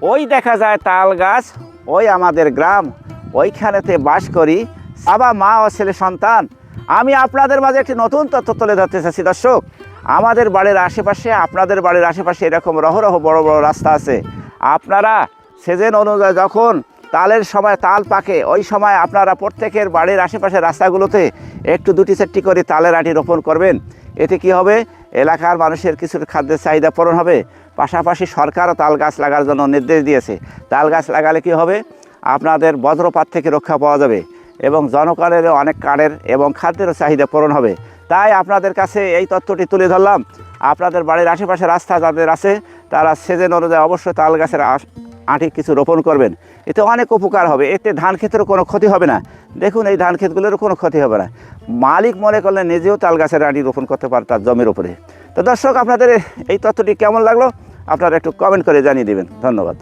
ওই দেখা যায় তাল গাছ, ওই আমাদের গ্রাম, ওইখানেতে বাস করি বাবা মা ও ছেলে সন্তান। আমি আপনাদের মাঝে একটি নতুন তথ্য তুলে ধরতে চাচ্ছি দর্শক। আমাদের বাড়ির আশেপাশে, আপনাদের বাড়ির আশেপাশে এরকম রহরহ বড় বড় রাস্তা আছে। আপনারা সিজন অনুযায়ী যখন তালের সময় তাল পাকে, ওই সময় আপনারা প্রত্যেকের বাড়ির আশেপাশে রাস্তাগুলোতে একটু দুটি চারটি করে তালের আটি রোপণ করবেন। এতে কি হবে, এলাকার মানুষের কিছু খাদ্যের চাহিদা পূরণ হবে। পাশাপাশি সরকারও তাল গাছ লাগার জন্য নির্দেশ দিয়েছে। তাল গাছ লাগালে কি হবে, আপনাদের বজ্রপাত থেকে রক্ষা পাওয়া যাবে এবং জনগণেরও অনেক কাঠের এবং খাদ্যেরও চাহিদা পূরণ হবে। তাই আপনাদের কাছে এই তথ্যটি তুলে ধরলাম। আপনাদের বাড়ির আশেপাশে রাস্তা যাদের আছে তারা সিজন অনুযায়ী অবশ্যই তাল গাছের আঁটি কিছু রোপণ করবেন। এতে অনেক উপকার হবে, এতে ধান ক্ষেতেরও কোনো ক্ষতি হবে না। দেখুন এই ধান ক্ষেতগুলোরও কোনো ক্ষতি হবে না। মালিক মনে করলে নিজেও তাল গাছের আঁটি রোপণ করতে পারে তার জমির উপরে। তো দর্শক, আপনাদের এই তথ্যটি কেমন লাগলো আপনারা একটু কমেন্ট করে জানিয়ে দেবেন। ধন্যবাদ।